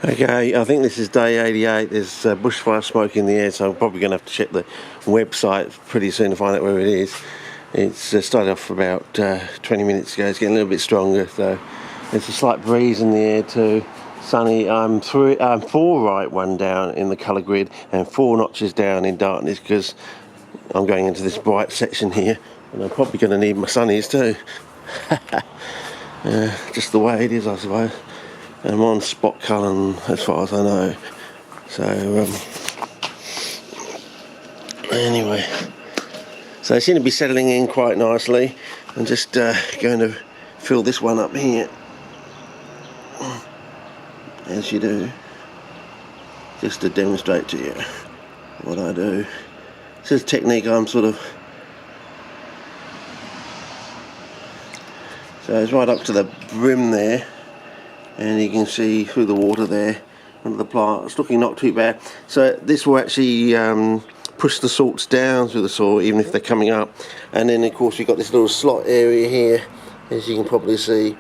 Okay, I think this is day 88. There's bushfire smoke in the air, so I'm probably going to have to check the website pretty soon to find out where it is. It's started off about 20 minutes ago. It's getting a little bit stronger, so there's a slight breeze in the air too. Sunny. I'm 4 right one down in the colour grid and 4 notches down in darkness because I'm going into this bright section here, and I'm probably going to need my sunnies too. Just the way it is, I suppose. I'm on spot Cullen as far as I know. So anyway, so they seem to be settling in quite nicely. I'm just going to fill this one up here, as you do, just to demonstrate to you what I do. This is a technique I'm so it's right up to the brim there, and you can see through the water there under the plant. It's looking not too bad. So this will actually push the salts down through the soil even if they're coming up. And then of course we've got this little slot area here, as you can probably see.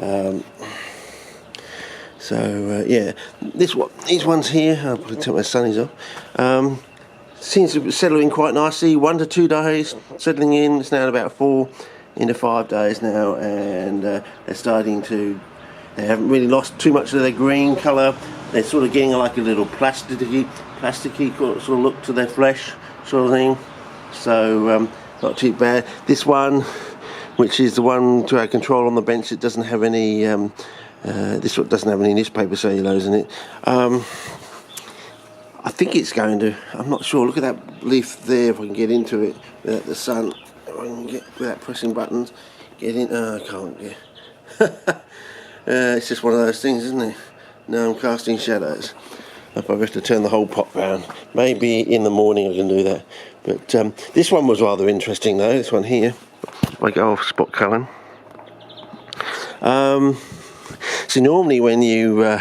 Yeah, these ones here, I'll probably take my sunnies off. Seems to be settling quite nicely. 1 to 2 days settling in. It's now about 4 into 5 days now, and they're starting to. They haven't really lost too much of their green colour. They're sort of getting like a little plasticky sort of look to their flesh, sort of thing. So not too bad. This one, which is the one to our control on the bench, it doesn't have any. This one doesn't have any newspaper cellulose in it. I think it's going to. I'm not sure. Look at that leaf there. If I can get into it without the sun, if I can get without pressing buttons, get in. I can't get. It's just one of those things, isn't it? Now I'm casting shadows. I probably have to turn the whole pot round. Maybe in the morning I can do that. But this one was rather interesting though, this one here. If I go off spot Cullen. So normally when you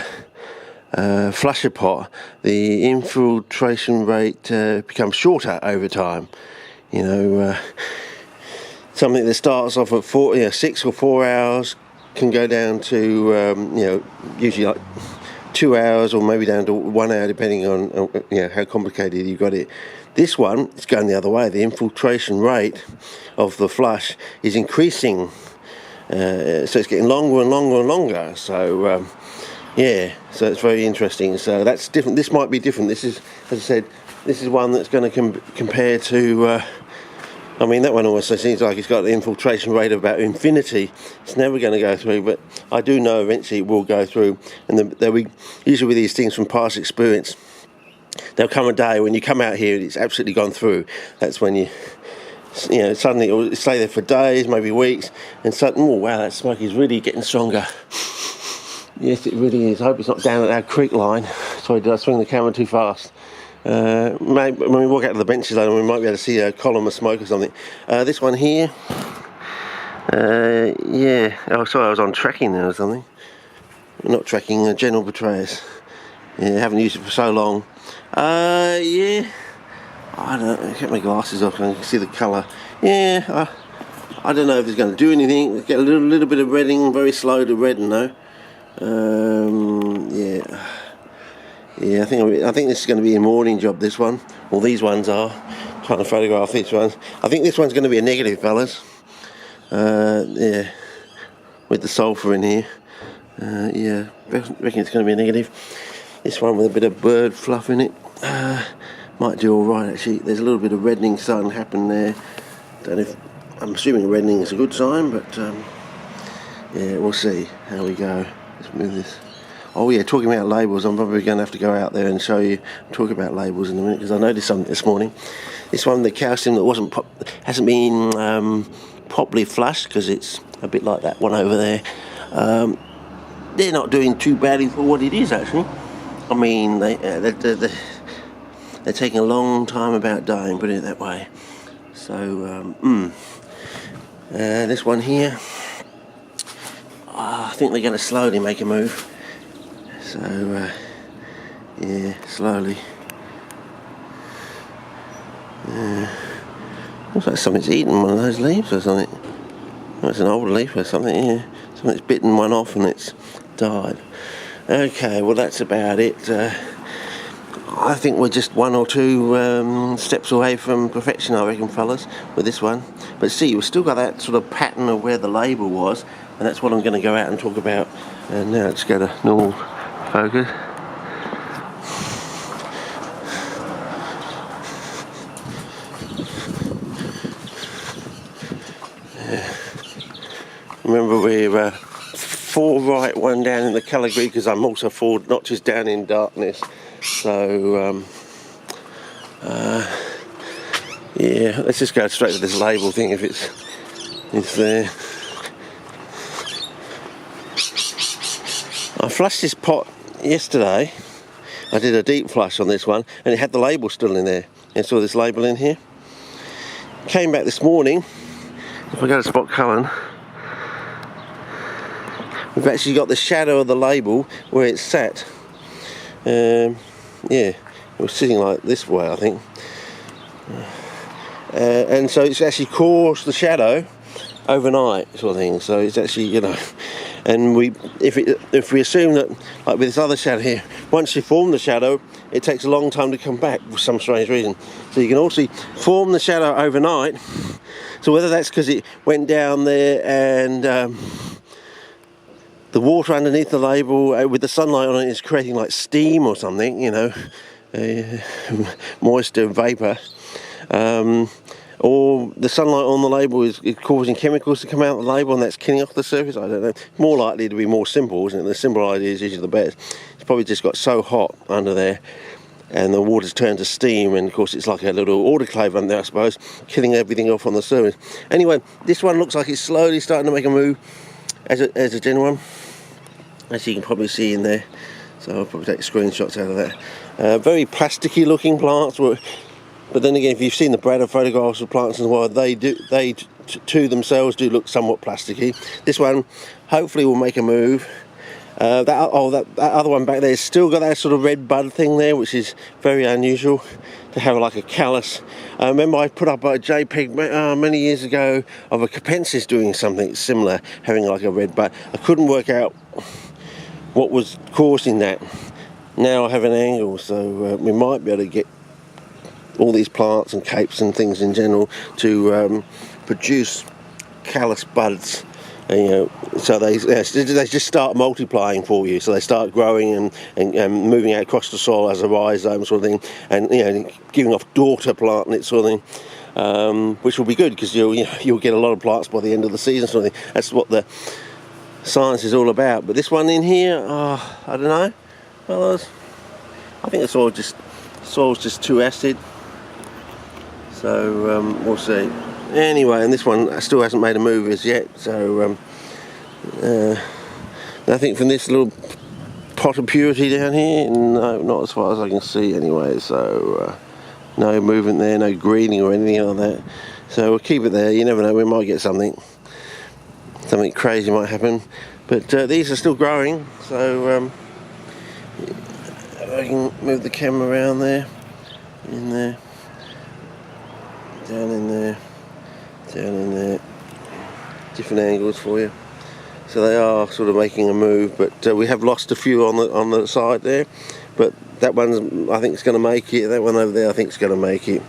flush a pot, the infiltration rate becomes shorter over time. You know, something that starts off at 6 or 4 hours can go down to usually like 2 hours, or maybe down to 1 hour, depending on how complicated you got it. This one is going the other way. The infiltration rate of the flush is increasing, so it's getting longer and longer and longer. So so it's very interesting. So that's different. This might be different. This is, as I said, this is one that's going to compare to. I mean, that one also seems like it's got the infiltration rate of about infinity. It's never going to go through, but I do know eventually it will go through. And there'll be, usually with these things from past experience, there'll come a day when you come out here and it's absolutely gone through. That's when suddenly it'll stay there for days, maybe weeks, and suddenly, oh wow, that smoke is really getting stronger. Yes, it really is. I hope it's not down at our creek line. Sorry, did I swing the camera too fast? Maybe when we walk out to the benches later, we might be able to see a column of smoke or something. This one here, oh sorry, I was on tracking there or something. Not tracking, general betrayers. Yeah, haven't used it for so long. I don't know, get my glasses off and I can see the colour. I don't know if it's going to do anything. Get a little bit of reddening, very slow to redden though. I think this is going to be a morning job, this one. Well, these ones are. I'm trying to photograph these ones. I think this one's going to be a negative, fellas. With the sulphur in here. Reckon it's going to be a negative. This one with a bit of bird fluff in it. Might do alright, actually. There's a little bit of reddening starting to happen there. I'm assuming reddening is a good sign, but we'll see how we go. Let's move this. Oh yeah, talking about labels, I'm probably going to have to go out there and show you, talk about labels in a minute, because I noticed something this morning. This one, the calcium that hasn't been properly flushed, because it's a bit like that one over there. They're not doing too badly for what it is, actually. I mean, they're taking a long time about dying, put it that way. So, this one here, I think they're going to slowly make a move. So, slowly. Looks like something's eaten one of those leaves or something. Oh, it's an old leaf or something, yeah. Something's bitten one off and it's died. Okay, well that's about it. I think we're just one or two steps away from perfection, I reckon, fellas, with this one. But see, we've still got that sort of pattern of where the label was, and that's what I'm going to go out and talk about. And now let's go to normal focus. Yeah. Remember, we're 4 right, 1 down in the colour grid, because I'm also 4 notches down in darkness. So, yeah, let's just go straight to this label thing if it's there. I flushed this pot yesterday. I did a deep flush on this one, and it had the label still in there. You saw this label in here. Came back this morning. If I go to Spot Cullen, we've actually got the shadow of the label where it's sat. Yeah, it was sitting like this way, I think. And so it's actually caused the shadow overnight, sort of thing. So it's actually, you know, and if we assume that, like with this other shadow here, once you form the shadow, it takes a long time to come back for some strange reason. So you can also form the shadow overnight. So whether that's because it went down there and the water underneath the label with the sunlight on it is creating like steam or something, you know, moisture, vapour. Or the sunlight on the label is causing chemicals to come out of the label and that's killing off the surface. I don't know. More likely to be more simple, isn't it? The simple idea is usually the best. It's probably just got so hot under there and the water's turned to steam, and of course it's like a little autoclave under there, I suppose, killing everything off on the surface. Anyway, this one looks like it's slowly starting to make a move as a general one, as you can probably see in there. So I'll probably take screenshots out of that. Very plasticky looking plants. But then again, if you've seen the Bradda photographs of plants in the wild, they to themselves do look somewhat plasticky. This one hopefully will make a move. That other one back there still got that sort of red bud thing there, which is very unusual to have like a callus. I remember I put up a JPEG many years ago of a Capensis doing something similar, having like a red bud. I couldn't work out what was causing that. Now I have an angle, so we might be able to get all these plants and capes and things in general to produce callus buds, and, you know, so they just start multiplying for you. So they start growing and moving out across the soil as a rhizome sort of thing, and you know, giving off daughter plant and that sort of thing, which will be good because you'll get a lot of plants by the end of the season sort of thing. That's what the science is all about. But this one in here, I don't know. Well, I think the soil's just too acid. So we'll see. Anyway, and this one still hasn't made a move as yet. So nothing from this little pot of purity down here. No, not as far as I can see anyway. So no movement there, no greening or anything like that. So we'll keep it there. You never know, we might get something crazy might happen. But these are still growing. So if I can move the camera around there, in there. Down in there, different angles for you. So they are sort of making a move, but we have lost a few on the side there. But that one, I think, is going to make it. That one over there, I think, is going to make it.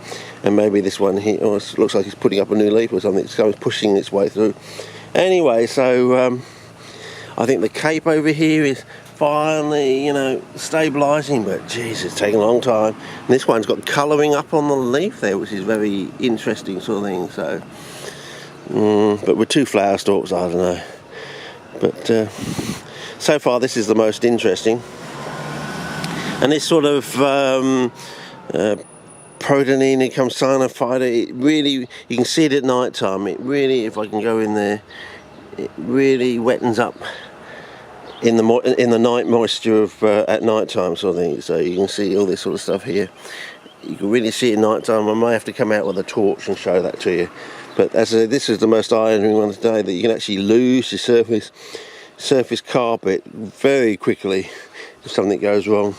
And maybe this one here, it looks like it's putting up a new leaf or something. It's kind of pushing its way through. Anyway, so I think the cape over here is finally, you know, stabilising, but geez, it's taking a long time. And this one's got colouring up on the leaf there, which is very interesting sort of thing. So, but with 2 flower stalks, I don't know. But so far, this is the most interesting. And this sort of Protonina cyanophyta, it really, you can see it at night time. It really, if I can go in there, it really wettens up in the night moisture of at night time sort of thing. So you can see all this sort of stuff here. You can really see it at night time. I may have to come out with a torch and show that to you. But as I said, this is the most eye-opening one today, that you can actually lose your surface carpet very quickly if something goes wrong.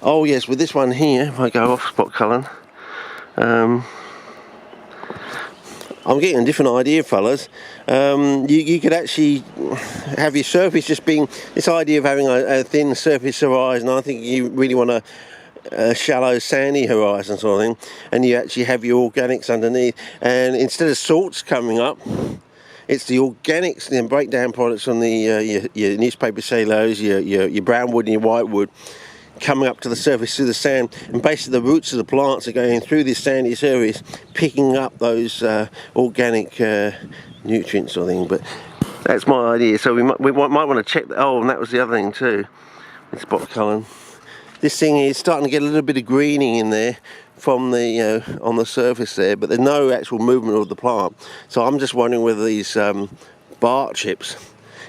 Oh yes, with this one here, if I go off Spot Cullen, I'm getting a different idea, fellas. You could actually have your surface just being this idea of having a thin surface horizon. I think you really want a shallow sandy horizon sort of thing, and you actually have your organics underneath, and instead of salts coming up, it's the organics and breakdown products on the your newspaper cellulose, your brown wood and your white wood coming up to the surface through the sand, and basically the roots of the plants are going through this sandy surface, picking up those organic nutrients or thing. But that's my idea. So we might want to check that. Oh, and that was the other thing too. With spot culling, this thing is starting to get a little bit of greening in there from the on the surface there, but there's no actual movement of the plant. So I'm just wondering whether these bark chips,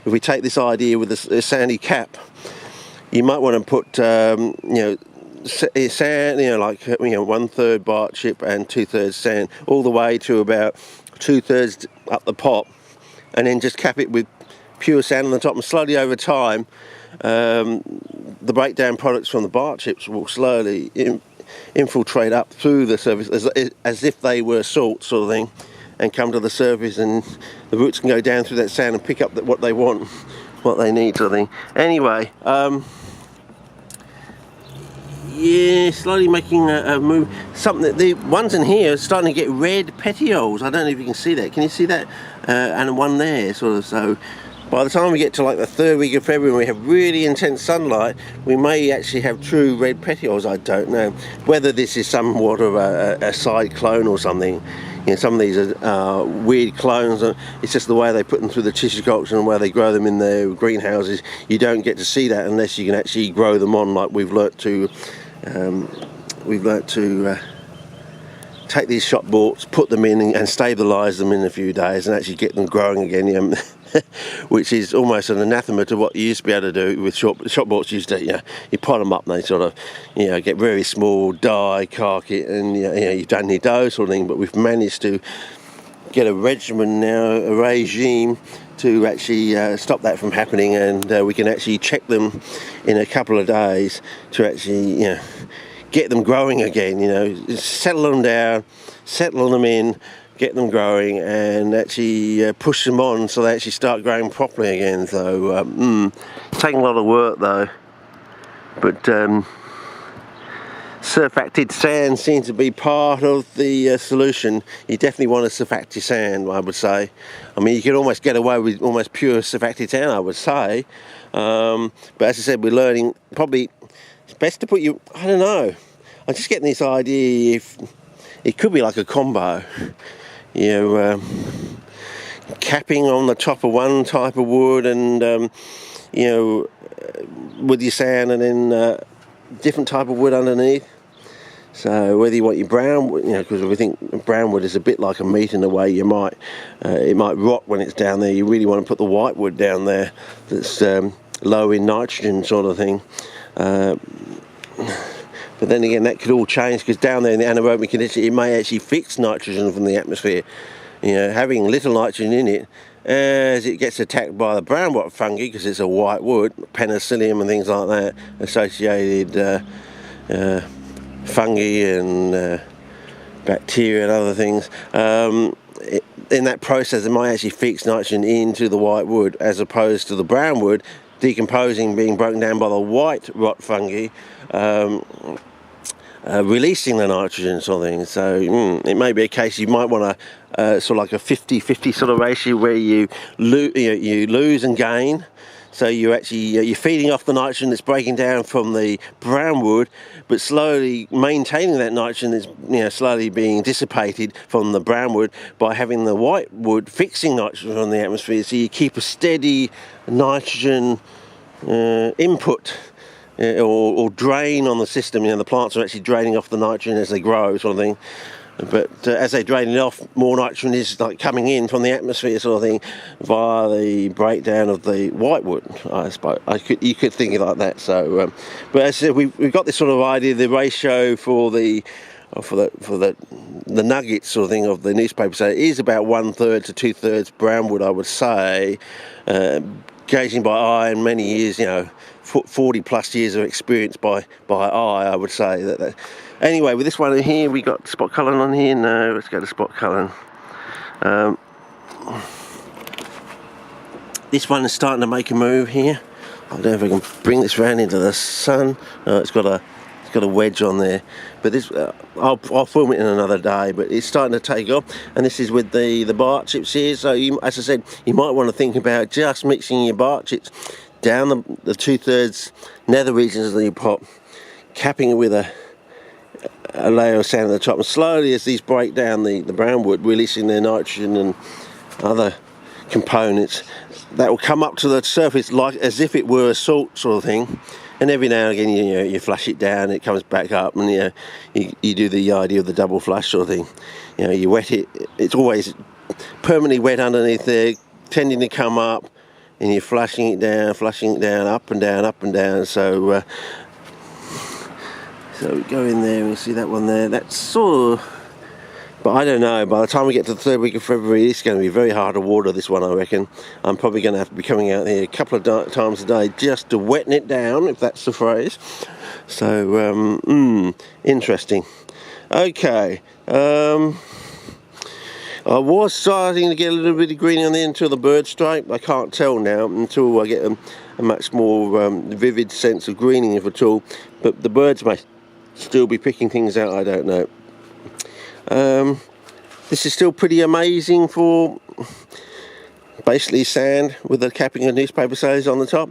if we take this idea with a sandy cap, you might want to put sand, like 1/3 bark chip and 2/3 sand, all the way to about 2/3 up the pot, and then just cap it with pure sand on the top, and slowly over time the breakdown products from the bark chips will slowly infiltrate up through the surface as if they were salt sort of thing, and come to the surface, and the roots can go down through that sand and pick up what they want, what they need sort of thing. Anyway, yeah, slowly making a move. Something, the ones in here are starting to get red petioles. I don't know if you can see that. Can you see that? And one there, sort of. So by the time we get to like the 3rd week of February and we have really intense sunlight, we may actually have true red petioles. I don't know whether this is somewhat of a side clone or something. Some of these are weird clones. It's just the way they put them through the tissue culture and where they grow them in their greenhouses. You don't get to see that unless you can actually grow them on, like we've learnt to take these shop borts, put them in and stabilise them in a few days and actually get them growing again, which is almost an anathema to what you used to be able to do with shop borts. You pot them up and they sort of get very small, die, cark it, and you don't need those sort of thing. But we've managed to get a regimen now, a regime, to actually stop that from happening, and we can actually check them in a couple of days to actually get them growing again, settle them down, settle them in, get them growing, and actually push them on so they actually start growing properly again. So it's taking a lot of work though, but surfacted sand seems to be part of the solution. You definitely want a surfacted sand, I would say. I mean, you can almost get away with almost pure surfacted sand, I would say. But as I said, we're learning. Probably it's best to put I don't know. I'm just getting this idea if it could be like a combo. Capping on the top of one type of wood and with your sand, and then different type of wood underneath. So whether you want your brown wood, because we think brown wood is a bit like a meat in a way, it might rot when it's down there. You really want to put the white wood down there that's low in nitrogen sort of thing. But then again, that could all change, because down there in the anaerobic condition, it may actually fix nitrogen from the atmosphere. Having little nitrogen in it, as it gets attacked by the brown rot fungi, because it's a white wood, penicillium and things like that, associated fungi and bacteria and other things. In that process, it might actually fix nitrogen into the white wood, as opposed to the brown wood decomposing, being broken down by the white rot fungi, releasing the nitrogen sort of thing. So it may be a case you might want to sort of like a 50-50 sort of ratio, where you lose and gain. So you're feeding off the nitrogen that's breaking down from the brown wood, but slowly maintaining that nitrogen is slowly being dissipated from the brown wood by having the white wood fixing nitrogen from the atmosphere. So you keep a steady nitrogen input or drain on the system. The plants are actually draining off the nitrogen as they grow, sort of thing. But as they drain it off, more nitrogen is like coming in from the atmosphere, sort of thing, via the breakdown of the white wood. I suppose you could think it like that. So, but as I said, we've got this sort of idea. The ratio for the nuggets sort of thing of the newspaper, so it is about 1/3 to 2/3 brown wood, I would say. Gauging by eye, and many years, 40 plus years of experience by eye, I would say that. Anyway, with this one here, we got spot culling on here. No, let's go to spot culling. This one is starting to make a move here. I don't know if I can bring this round into the sun. It's got a wedge on there, but this I'll film it in another day. But it's starting to take off, and this is with the bark chips here. So as I said, you might want to think about just mixing your bark chips down the 2/3 nether regions of the pot, capping it with a layer of sand at the top, and slowly as these break down the brown wood, releasing their nitrogen and other components, that will come up to the surface like as if it were a salt sort of thing. And every now and again, you flush it down, it comes back up, and you do the idea of the double flush sort of thing. You wet it; it's always permanently wet underneath there, tending to come up, and you're flushing it down, up and down, up and down. So we go in there and you see that one there. That's sort of. But I don't know, by the time we get to the 3rd week of February, it's going to be very hard to water this one, I reckon. I'm probably going to have to be coming out here a couple of times a day just to wetten it down, if that's the phrase. So, interesting. Okay. I was starting to get a little bit of green on there until the bird stripe. I can't tell now until I get a much more vivid sense of greening, if at all. But the birds may still be picking things out, I don't know. This is still pretty amazing for basically sand with the capping of newspaper sailors on the top,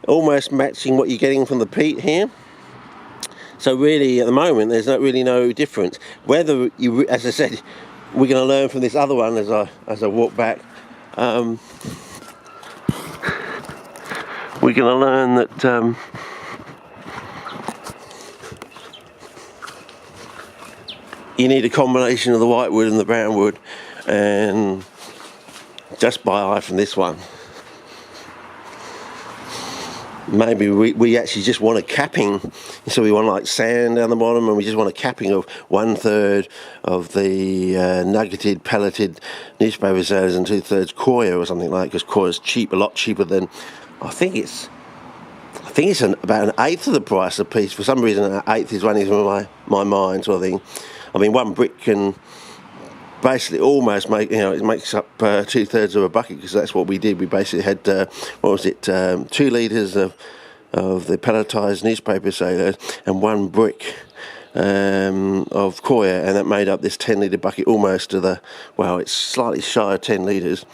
almost matching what you're getting from the peat here. So really at the moment there's really no difference. Whether you, as I said, we're going to learn from this other one as I walk back. We're going to learn that you need a combination of the white wood and the brown wood, and just by eye from this one, maybe we actually just want a capping, so we want like sand down the bottom, and we just want a capping of 1/3 of the nuggeted, pelleted newspaper sailors and 2/3 coir or something like that, because coir is cheap, a lot cheaper than, I think it's about 1/8 of the price of piece. For some reason 1/8 is running through my mind sort of thing. I mean, one brick can basically almost make, it makes up 2/3 of a bucket, because that's what we did. We basically had, 2 litres of the pelletized newspaper sailors and 1 brick of coir, and that made up this 10-litre bucket almost to the, well, it's slightly shy of 10 litres.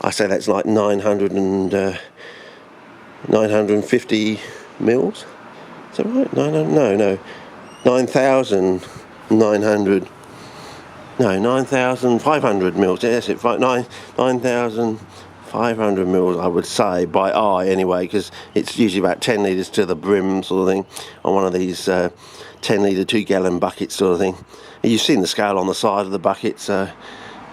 I say that's like 950 mils. Is that right? No, 9,500 mils. Yes, it's 9,500 mils, I would say, by eye anyway, because it's usually about 10 litres to the brim sort of thing on one of these 10-litre 2-gallon buckets sort of thing. You've seen the scale on the side of the bucket, so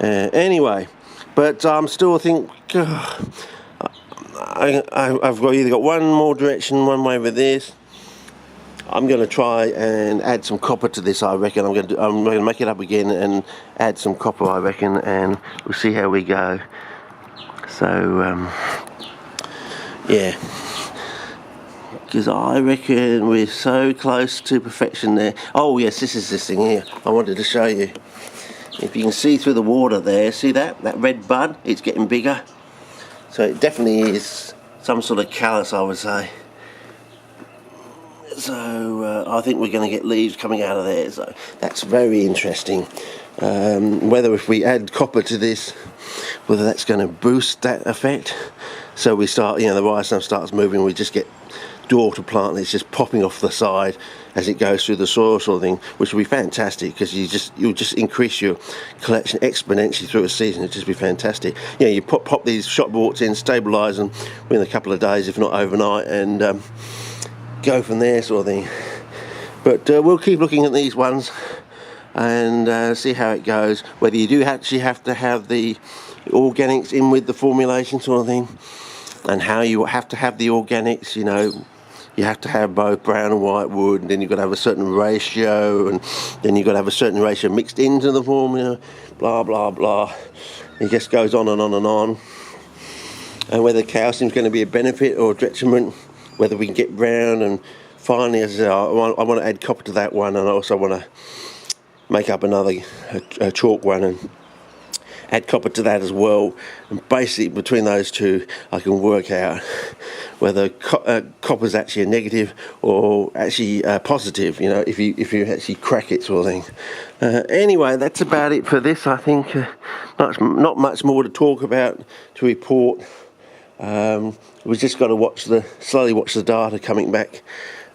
anyway. But I'm still think I've either got one more direction, one way with this. I'm going to try and add some copper to this, I reckon. I'm going to make it up again and add some copper, I reckon, and we'll see how we go. So, yeah. Because I reckon we're so close to perfection there. Oh, yes, this is this thing here. I wanted to show you. If you can see through the water there, see that? That red bud? It's getting bigger. So it definitely is some sort of callus, I would say. So I think we're going to get leaves coming out of there, so that's very interesting. Whether if we add copper to this, whether that's going to boost that effect. So we start, the rhizome starts moving, we just get daughter plant, and it's just popping off the side as it goes through the soil sort of thing, which will be fantastic, because you'll just increase your collection exponentially through a season. It'll just be fantastic. You pop these shot borts in, stabilise them within a couple of days, if not overnight, and go from there sort of thing. But we'll keep looking at these ones and see how it goes, whether you do actually have to have the organics in with the formulation sort of thing, and how you have to have the organics. You have to have both brown and white wood, and then you've got to have a certain ratio, and then you've got to have a certain ratio mixed into the formula, blah blah blah. It just goes on and on and on. And whether calcium's going to be a benefit or a detriment, whether we can get brown, and finally, as I want to add copper to that one, and I also want to make up another chalk one add copper to that as well, and basically between those two I can work out whether copper is actually a negative or actually positive, if you actually crack it, sort of thing. Anyway, that's about it for this. I think not much more to talk about, to report. We've just got to slowly watch the data coming back.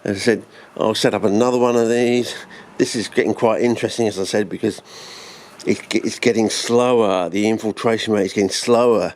As I said, I'll set up another one of these. This is getting quite interesting, as I said, because it's getting slower. The infiltration rate is getting slower